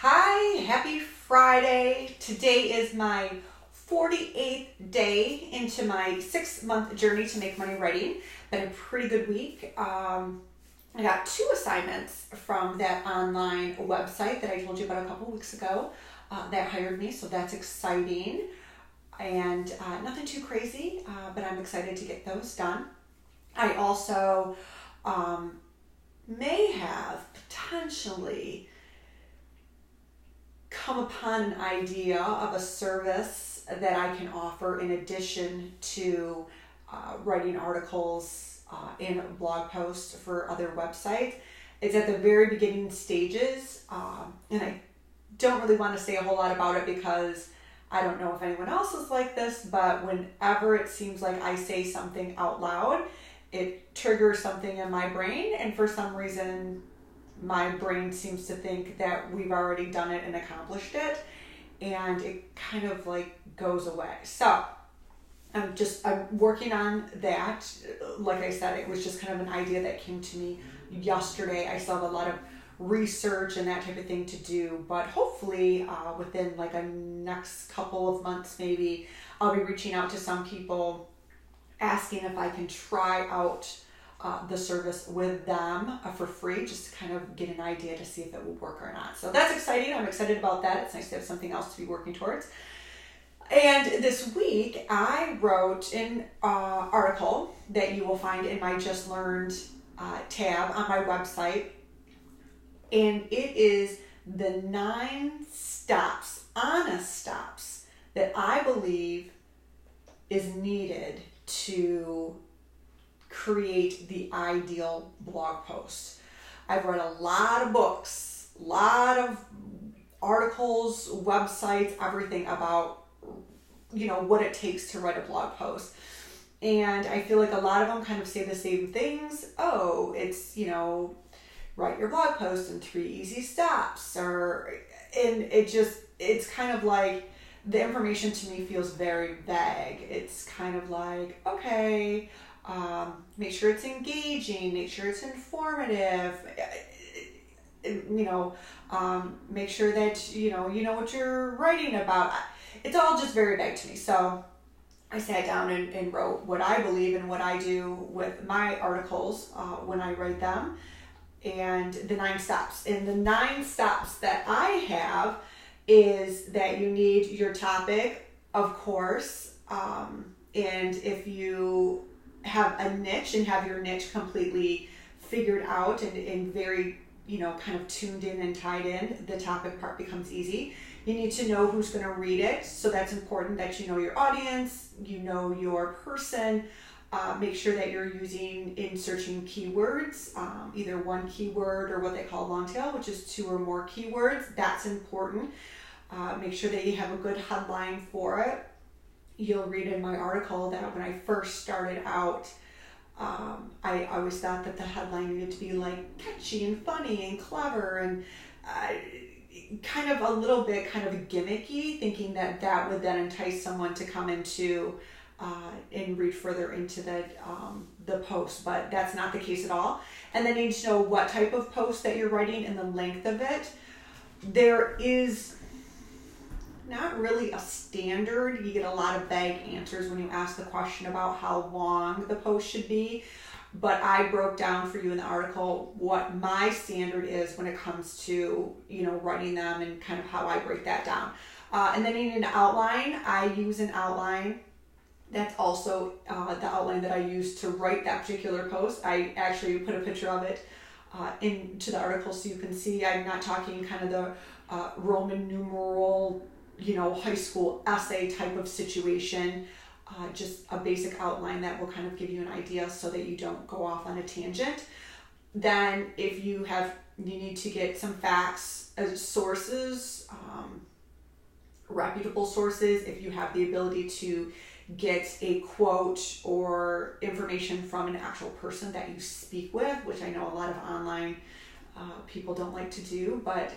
Hi, happy Friday. Today is my 48th day into my 6-month journey to make money writing. Been a pretty good week. I got 2 assignments from that online website that I told you about a couple weeks ago that hired me, so that's exciting. And nothing too crazy, but I'm excited to get those done. I also may have potentially come upon an idea of a service that I can offer in addition to writing articles and blog posts for other websites. It's at the very beginning stages, and I don't really want to say a whole lot about it because I don't know if anyone else is like this, but whenever it seems like I say something out loud, it triggers something in my brain, and for some reason my brain seems to think that we've already done it and accomplished it, and it kind of like goes away. So I'm working on that. Like I said, it was just kind of an idea that came to me yesterday. I still have a lot of research and that type of thing to do, but hopefully within like a next couple of months maybe I'll be reaching out to some people asking if I can try out the service with them for free, just to kind of get an idea to see if it will work or not. So that's exciting. I'm excited about that. It's nice to have something else to be working towards. And this week I wrote an article that you will find in my Just Learned tab on my website. And it is the 9 honest stops that I believe is needed to create the ideal blog post. I've read a lot of books, a lot of articles, websites, everything about, what it takes to write a blog post. And I feel like a lot of them kind of say the same things. Oh, it's, write your blog post in 3 easy steps, and it's kind of like the information to me feels very vague. It's kind of like, okay, make sure it's engaging, make sure it's informative, make sure that, you know what you're writing about. It's all just very vague to me. So I sat down and wrote what I believe and what I do with my articles when I write them, and the 9 steps. And the 9 steps that I have is that you need your topic, of course, and if you have a niche and have your niche completely figured out and very, kind of tuned in and tied in, the topic part becomes easy. You need to know who's going to read it, so that's important that you know your audience, you know your person. Make sure that you're using in searching keywords, either one keyword or what they call long tail, which is 2 or more keywords. That's important. Make sure that you have a good headline for it. You'll read in my article that when I first started out, I always thought that the headline needed to be like catchy and funny and clever and kind of a little bit kind of gimmicky, thinking that would then entice someone to come into and read further into the post, but that's not the case at all. And then you need to know what type of post that you're writing and the length of it. There is not really a standard. You get a lot of vague answers when you ask the question about how long the post should be, but I broke down for you in the article what my standard is when it comes to writing them and kind of how I break that down. And then you need an outline. I use an outline. That's also the outline that I use to write that particular post. I actually put a picture of it into the article so you can see. I'm not talking kind of the Roman numeral, high school essay type of situation. Just a basic outline that will kind of give you an idea so that you don't go off on a tangent. Then if you need to get some facts as sources, reputable sources. If you have the ability to get a quote or information from an actual person that you speak with, which I know a lot of online people don't like to do, but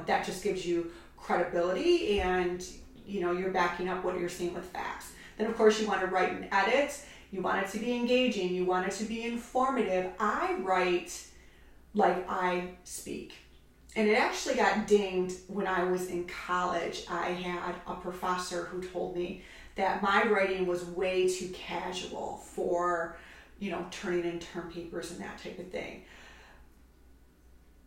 that just gives you credibility and you're backing up what you're saying with facts. Then of course you want to write and edit. You want it to be engaging. You want it to be informative. I write like I speak. and it actually got dinged when I was in college. I had a professor who told me that my writing was way too casual for, turning in term papers and that type of thing.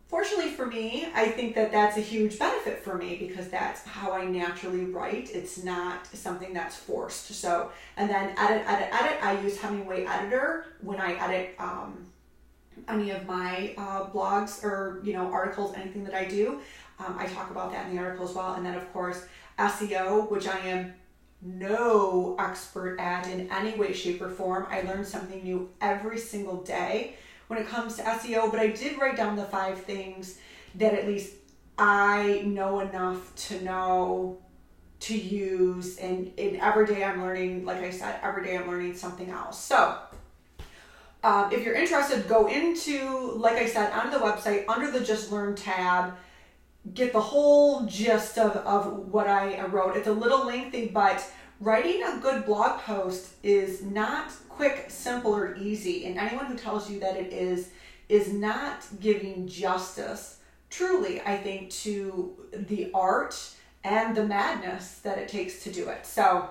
Fortunately for me, I think that that's a huge benefit for me because that's how I naturally write. It's not something that's forced. So, and then edit. I use Hemingway Editor when I edit any of my blogs or articles, anything that I do. I talk about that in the article as well. And then of course SEO, which I am no expert at in any way, shape, or form. I learn something new every single day when it comes to SEO, but I did write down the 5 things that at least I know enough to know to use, and every day I'm learning, like I said, every day I'm learning something else. So if you're interested, go into, like I said, on the website, under the Just Learn tab, get the whole gist of what I wrote. It's a little lengthy, but writing a good blog post is not quick, simple, or easy. And anyone who tells you that it is not giving justice, truly, I think, to the art and the madness that it takes to do it. So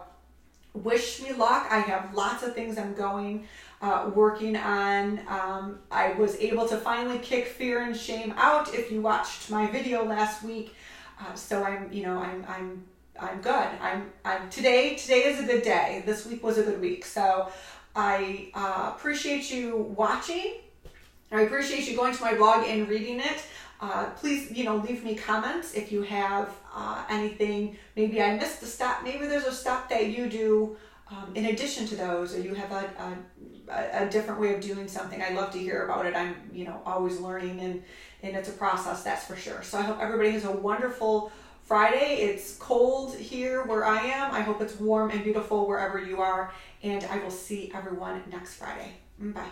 wish me luck. I have lots of things I'm working on. I was able to finally kick fear and shame out if you watched my video last week. So I'm good. Today is a good day. This week was a good week. So I appreciate you watching. I appreciate you going to my blog and reading it. Please, leave me comments if you have anything. Maybe I missed a step. Maybe there's a step that you do in addition to those, or you have a different way of doing something. I love to hear about it. I'm, always learning, and it's a process, that's for sure. So I hope everybody has a wonderful Friday. It's cold here where I am. I hope it's warm and beautiful wherever you are, and I will see everyone next Friday. Bye.